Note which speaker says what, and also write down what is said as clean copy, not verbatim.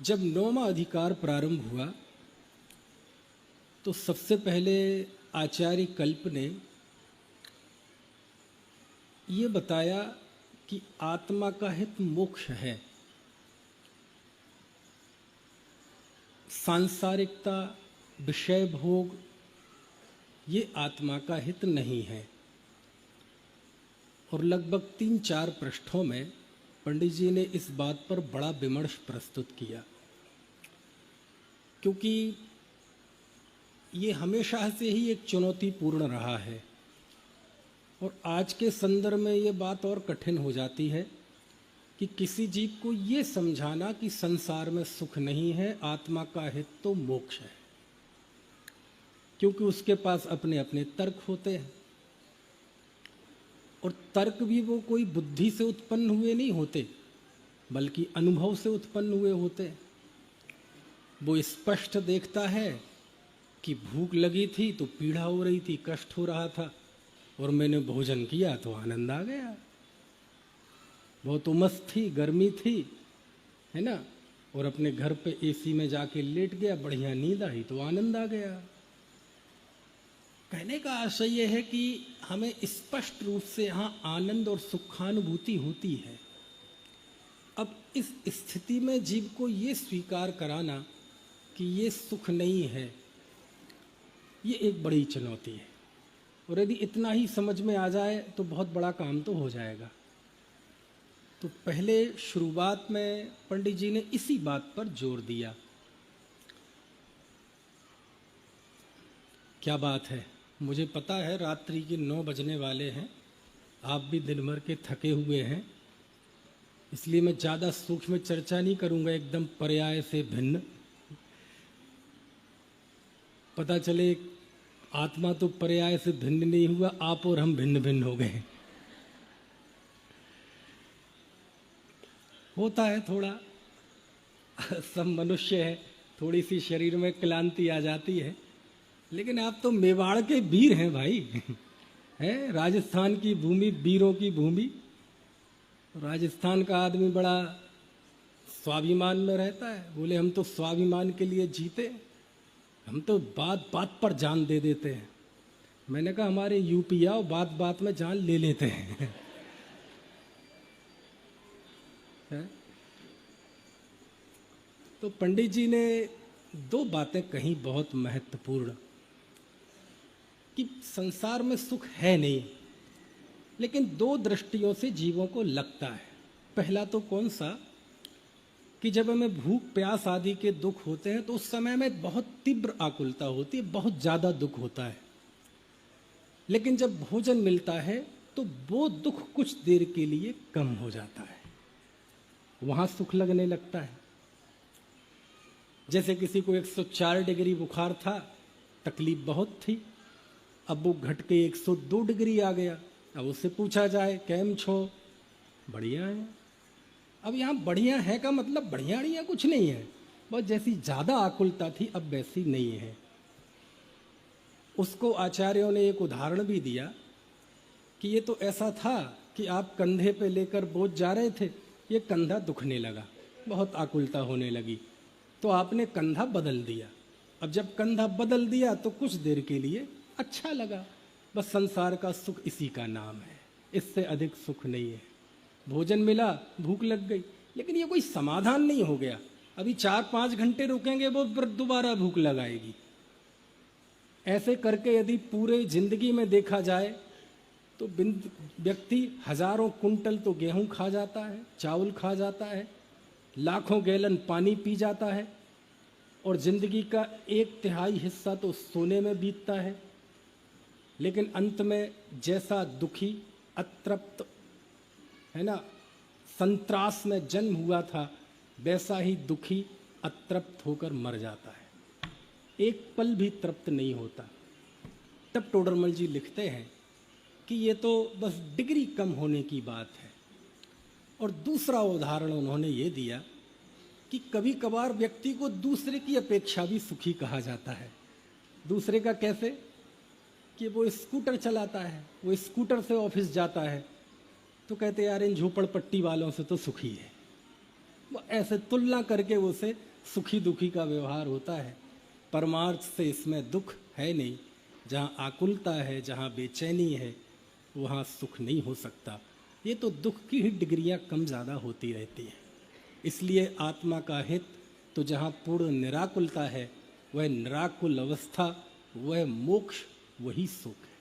Speaker 1: जब 9वां अधिकार प्रारंभ हुआ तो सबसे पहले आचार्य कल्प ने ये बताया कि आत्मा का हित मोक्ष है। सांसारिकता, विषय भोग ये आत्मा का हित नहीं है। और लगभग 3-4 पृष्ठों में पंडित जी ने इस बात पर बड़ा विमर्श प्रस्तुत किया, क्योंकि ये हमेशा से ही एक चुनौतीपूर्ण रहा है और आज के संदर्भ में ये बात और कठिन हो जाती है कि किसी जीव को ये समझाना कि संसार में सुख नहीं है, आत्मा का हित तो मोक्ष है, क्योंकि उसके पास अपने अपने तर्क होते हैं। और तर्क भी वो कोई बुद्धि से उत्पन्न हुए नहीं होते, बल्कि अनुभव से उत्पन्न हुए होते हैं। वो स्पष्ट देखता है कि भूख लगी थी तो पीड़ा हो रही थी, कष्ट हो रहा था, और मैंने भोजन किया तो आनंद आ गया। बहुत उमस थी, गर्मी थी, है ना, और अपने घर पे एसी में जाके लेट गया, बढ़िया नींद आई तो आनंद आ गया। कहने का आशय यह है कि हमें स्पष्ट रूप से यहाँ आनंद और सुखानुभूति होती है। अब इस स्थिति में जीव को ये स्वीकार कराना कि ये सुख नहीं है, ये एक बड़ी चुनौती है। और यदि इतना ही समझ में आ जाए तो बहुत बड़ा काम तो हो जाएगा। तो पहले शुरुआत में पंडित जी ने इसी बात पर जोर दिया। क्या बात है, मुझे पता है रात्रि के 9 बजने वाले हैं, आप भी दिन भर के थके हुए हैं, इसलिए मैं ज़्यादा सूक्ष्म चर्चा नहीं करूंगा, एकदम पर्याय से भिन्न। पता चले आत्मा तो पर्याय से भिन्न नहीं हुआ, आप और हम भिन्न भिन्न हो गए। होता है थोड़ा, सब मनुष्य है, थोड़ी सी शरीर में क्लांति आ जाती है। लेकिन आप तो मेवाड़ के वीर हैं भाई, हैं, राजस्थान की भूमि, वीरों की भूमि। राजस्थान का आदमी बड़ा स्वाभिमान में रहता है, बोले हम तो स्वाभिमान के लिए जीते, हम तो बात बात पर जान दे देते हैं। मैंने कहा हमारे यूपी आओ, बात बात में जान ले लेते हैं। है? तो पंडित जी ने 2 बातें कही बहुत महत्वपूर्ण, कि संसार में सुख है नहीं, लेकिन 2 दृष्टियों से जीवों को लगता है। पहला तो कौन सा, कि जब हमें भूख प्यास आदि के दुख होते हैं तो उस समय में बहुत तीव्र आकुलता होती है, बहुत ज़्यादा दुख होता है। लेकिन जब भोजन मिलता है तो वो दुख कुछ देर के लिए कम हो जाता है, वहाँ सुख लगने लगता है। जैसे किसी को 104 डिग्री बुखार था, तकलीफ बहुत थी, अब वो घट के 102 डिग्री आ गया। अब उससे पूछा जाए कैम छो, बढ़िया है। अब यहाँ बढ़िया है का मतलब बढ़िया कुछ नहीं है, बस जैसी ज़्यादा आकुलता थी अब वैसी नहीं है। उसको आचार्यों ने एक उदाहरण भी दिया कि ये तो ऐसा था कि आप कंधे पे लेकर बोझ जा रहे थे, ये कंधा दुखने लगा, बहुत आकुलता होने लगी, तो आपने कंधा बदल दिया। अब जब कंधा बदल दिया तो कुछ देर के लिए अच्छा लगा। बस संसार का सुख इसी का नाम है, इससे अधिक सुख नहीं है। भोजन मिला, भूख लग गई, लेकिन ये कोई समाधान नहीं हो गया। अभी 4-5 घंटे रुकेंगे, वो फिर दोबारा भूख लगाएगी। ऐसे करके यदि पूरे जिंदगी में देखा जाए तो व्यक्ति हजारों कुंटल तो गेहूं खा जाता है, चावल खा जाता है, लाखों गैलन पानी पी जाता है, और जिंदगी का 1/3 हिस्सा तो सोने में बीतता है। लेकिन अंत में जैसा दुखी, अतृप्त, है ना, संत्रास में जन्म हुआ था, वैसा ही दुखी अतृप्त होकर मर जाता है, एक पल भी तृप्त नहीं होता। तब टोडरमल जी लिखते हैं कि ये तो बस डिग्री कम होने की बात है। और दूसरा उदाहरण उन्होंने ये दिया कि कभी कभार व्यक्ति को दूसरे की अपेक्षा भी सुखी कहा जाता है। दूसरे का कैसे, कि वो स्कूटर चलाता है, वो स्कूटर से ऑफिस जाता है, तो कहते यार इन झोपड़पट्टी वालों से तो सुखी है। वो ऐसे तुलना करके उसे सुखी दुखी का व्यवहार होता है। परमार्थ से इसमें दुख है नहीं। जहाँ आकुलता है, जहाँ बेचैनी है, वहाँ सुख नहीं हो सकता। ये तो दुख की ही डिग्रियाँ कम ज़्यादा होती रहती हैं। इसलिए आत्मा का हित तो जहाँ पूर्ण निराकुलता है, वह निराकुल अवस्था, वह मोक्ष, वही सुख है।